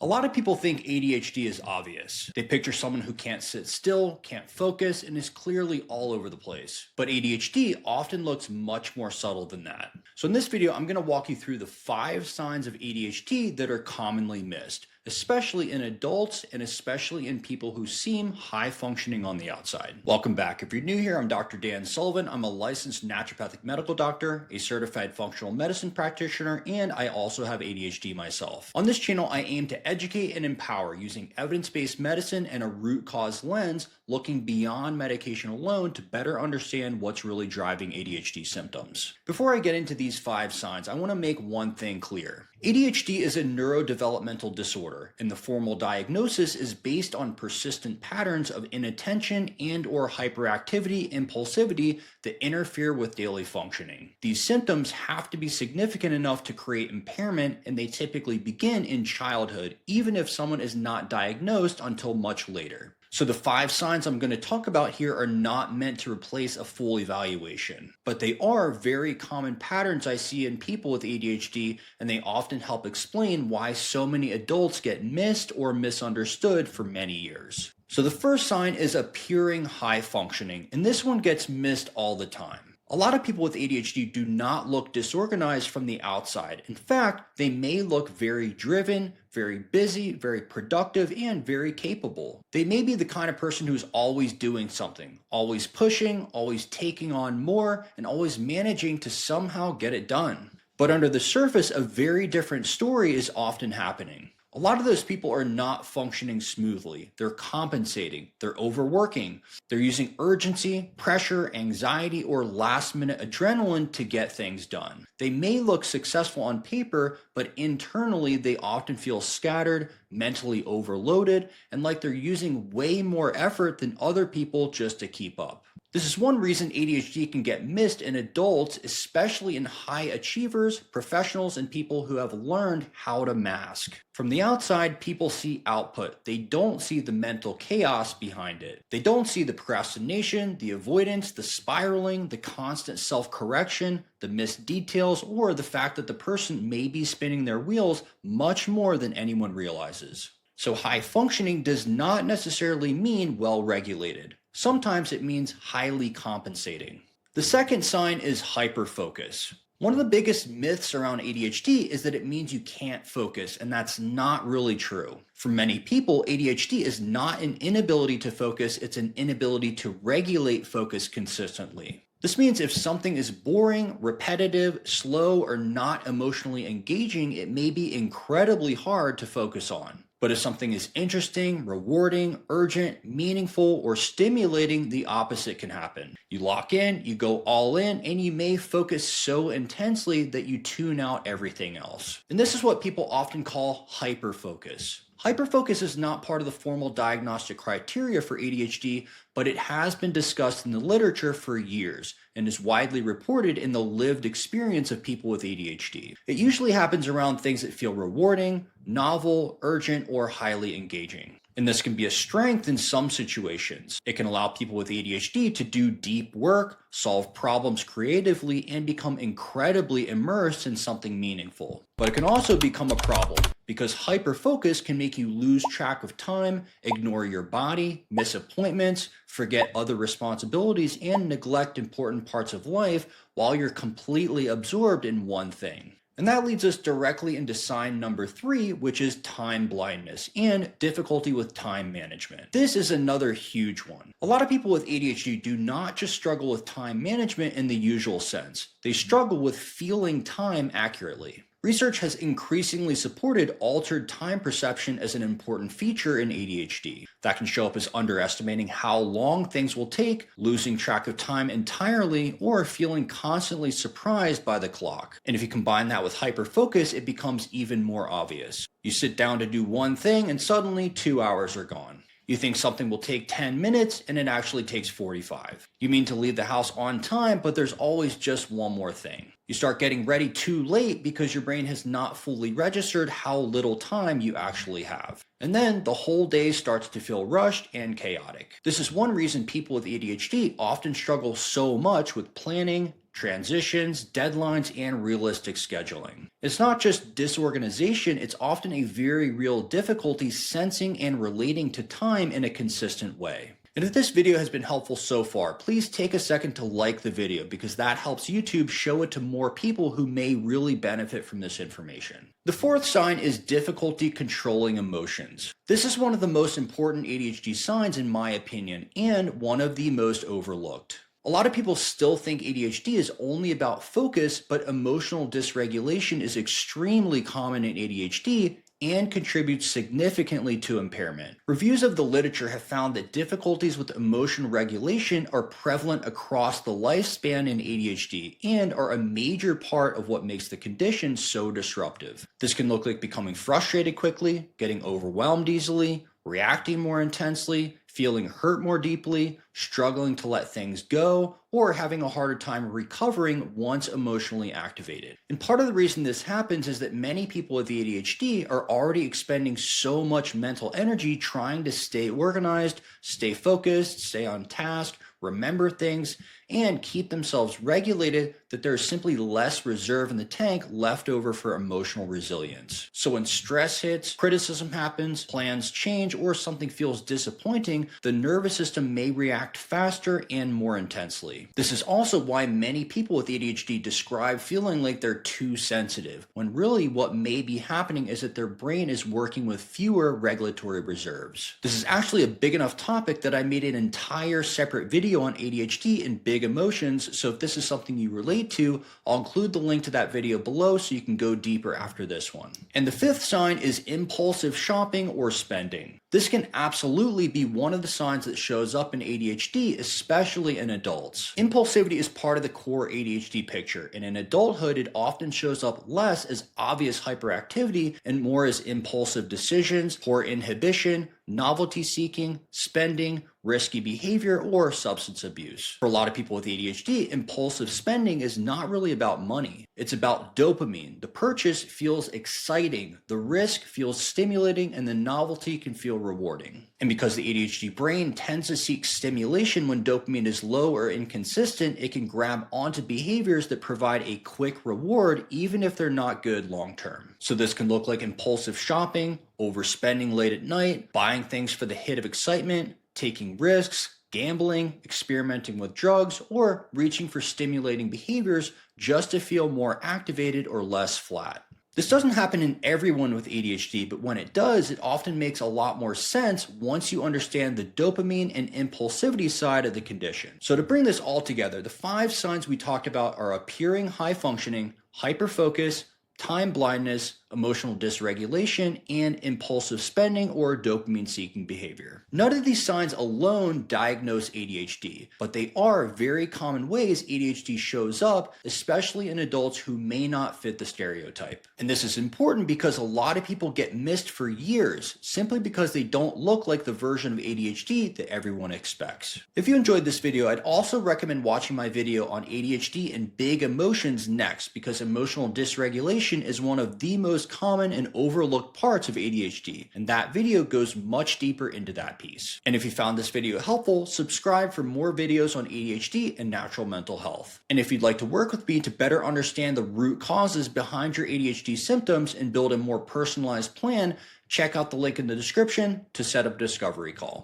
A lot of people think ADHD is obvious. They picture someone who can't sit still, can't focus, and is clearly all over the place. But ADHD often looks much more subtle than that. So in this video, I'm going to walk you through the 5 signs of ADHD that are commonly missed, especially in adults and especially in people who seem high functioning on the outside. Welcome back. If you're new here, I'm Dr. Dan Sullivan. I'm a licensed naturopathic medical doctor, a certified functional medicine practitioner, and I also have ADHD myself. On this channel, I aim to educate and empower using evidence-based medicine and a root cause lens, looking beyond medication alone to better understand what's really driving ADHD symptoms. Before I get into these 5 signs, I want to make one thing clear. ADHD is a neurodevelopmental disorder, and the formal diagnosis is based on persistent patterns of inattention and/or hyperactivity, impulsivity that interfere with daily functioning. These symptoms have to be significant enough to create impairment, and they typically begin in childhood, even if someone is not diagnosed until much later. So the 5 signs I'm going to talk about here are not meant to replace a full evaluation, but they are very common patterns I see in people with ADHD, and they often help explain why so many adults get missed or misunderstood for many years. So the first sign is appearing high functioning, and this one gets missed all the time. A lot of people with ADHD do not look disorganized from the outside. In fact, they may look very driven, very busy, very productive, and very capable. They may be the kind of person who's always doing something, always pushing, always taking on more, and always managing to somehow get it done. But under the surface, a very different story is often happening. A lot of those people are not functioning smoothly. They're compensating, they're overworking, they're using urgency, pressure, anxiety, or last-minute adrenaline to get things done. They may look successful on paper, but internally they often feel scattered, mentally overloaded, and like they're using way more effort than other people just to keep up. This is one reason ADHD can get missed in adults, especially in high achievers, professionals, and people who have learned how to mask. From the outside, people see output. They don't see the mental chaos behind it. They don't see the procrastination, the avoidance, the spiraling, the constant self-correction, the missed details, or the fact that the person may be spinning their wheels much more than anyone realizes. So high functioning does not necessarily mean well-regulated. Sometimes it means highly compensating. The second sign is hyperfocus. One of the biggest myths around ADHD is that it means you can't focus, and that's not really true. For many people, ADHD is not an inability to focus, it's an inability to regulate focus consistently. This means if something is boring, repetitive, slow, or not emotionally engaging, it may be incredibly hard to focus on. But if something is interesting, rewarding, urgent, meaningful, or stimulating, the opposite can happen. You lock in, you go all in, and you may focus so intensely that you tune out everything else. And this is what people often call hyperfocus. Hyperfocus is not part of the formal diagnostic criteria for ADHD, but it has been discussed in the literature for years and is widely reported in the lived experience of people with ADHD. It usually happens around things that feel rewarding, novel, urgent, or highly engaging. And this can be a strength in some situations. It can allow people with ADHD to do deep work, solve problems creatively, and become incredibly immersed in something meaningful. But it can also become a problem because hyperfocus can make you lose track of time, ignore your body, miss appointments, forget other responsibilities, and neglect important parts of life while you're completely absorbed in one thing. And that leads us directly into sign number 3, which is time blindness and difficulty with time management. This is another huge one. A lot of people with ADHD do not just struggle with time management in the usual sense. They struggle with feeling time accurately. Research has increasingly supported altered time perception as an important feature in ADHD. That can show up as underestimating how long things will take, losing track of time entirely, or feeling constantly surprised by the clock. And if you combine that with hyperfocus, it becomes even more obvious. You sit down to do one thing and suddenly 2 hours are gone. You think something will take 10 minutes and it actually takes 45. You mean to leave the house on time, but there's always just one more thing. You start getting ready too late because your brain has not fully registered how little time you actually have. And then the whole day starts to feel rushed and chaotic. This is one reason people with ADHD often struggle so much with planning, transitions, deadlines, and realistic scheduling. It's not just disorganization, it's often a very real difficulty sensing and relating to time in a consistent way. And if this video has been helpful so far, please take a second to like the video because that helps YouTube show it to more people who may really benefit from this information. The fourth sign is difficulty controlling emotions. This is one of the most important ADHD signs in my opinion, and one of the most overlooked. A lot of people still think ADHD is only about focus, but emotional dysregulation is extremely common in ADHD and contributes significantly to impairment. Reviews of the literature have found that difficulties with emotion regulation are prevalent across the lifespan in ADHD and are a major part of what makes the condition so disruptive. This can look like becoming frustrated quickly, getting overwhelmed easily, reacting more intensely, feeling hurt more deeply, struggling to let things go, or having a harder time recovering once emotionally activated. And part of the reason this happens is that many people with ADHD are already expending so much mental energy trying to stay organized, stay focused, stay on task, remember things, and keep themselves regulated that there's simply less reserve in the tank left over for emotional resilience. So when stress hits, criticism happens, plans change, or something feels disappointing, the nervous system may react faster and more intensely. This is also why many people with ADHD describe feeling like they're too sensitive, when really what may be happening is that their brain is working with fewer regulatory reserves. This is actually a big enough topic that I made an entire separate video on ADHD and big emotions, so if this is something you relate to, I'll include the link to that video below so you can go deeper after this one. And the fifth sign is impulsive shopping or spending. This can absolutely be one of the signs that shows up in ADHD, especially in adults. Impulsivity is part of the core ADHD picture, and in adulthood it often shows up less as obvious hyperactivity and more as impulsive decisions, poor inhibition, novelty seeking, spending, risky behavior, or substance abuse. For a lot of people with ADHD, impulsive spending is not really about money. It's about dopamine. The purchase feels exciting, the risk feels stimulating, and the novelty can feel rewarding. And because the ADHD brain tends to seek stimulation when dopamine is low or inconsistent, it can grab onto behaviors that provide a quick reward even if they're not good long term. So this can look like impulsive shopping, overspending late at night, buying things for the hit of excitement, taking risks, gambling, experimenting with drugs, or reaching for stimulating behaviors just to feel more activated or less flat. This doesn't happen in everyone with ADHD, but when it does, it often makes a lot more sense once you understand the dopamine and impulsivity side of the condition. So to bring this all together, the 5 signs we talked about are appearing high functioning, hyperfocus, time blindness, emotional dysregulation, and impulsive spending or dopamine-seeking behavior. None of these signs alone diagnose ADHD, but they are very common ways ADHD shows up, especially in adults who may not fit the stereotype. And this is important because a lot of people get missed for years simply because they don't look like the version of ADHD that everyone expects. If you enjoyed this video, I'd also recommend watching my video on ADHD and big emotions next, because emotional dysregulation is one of the most common and overlooked parts of ADHD, and that video goes much deeper into that piece. And if you found this video helpful, subscribe for more videos on ADHD and natural mental health. And if you'd like to work with me to better understand the root causes behind your ADHD symptoms and build a more personalized plan, check out the link in the description to set up a discovery call.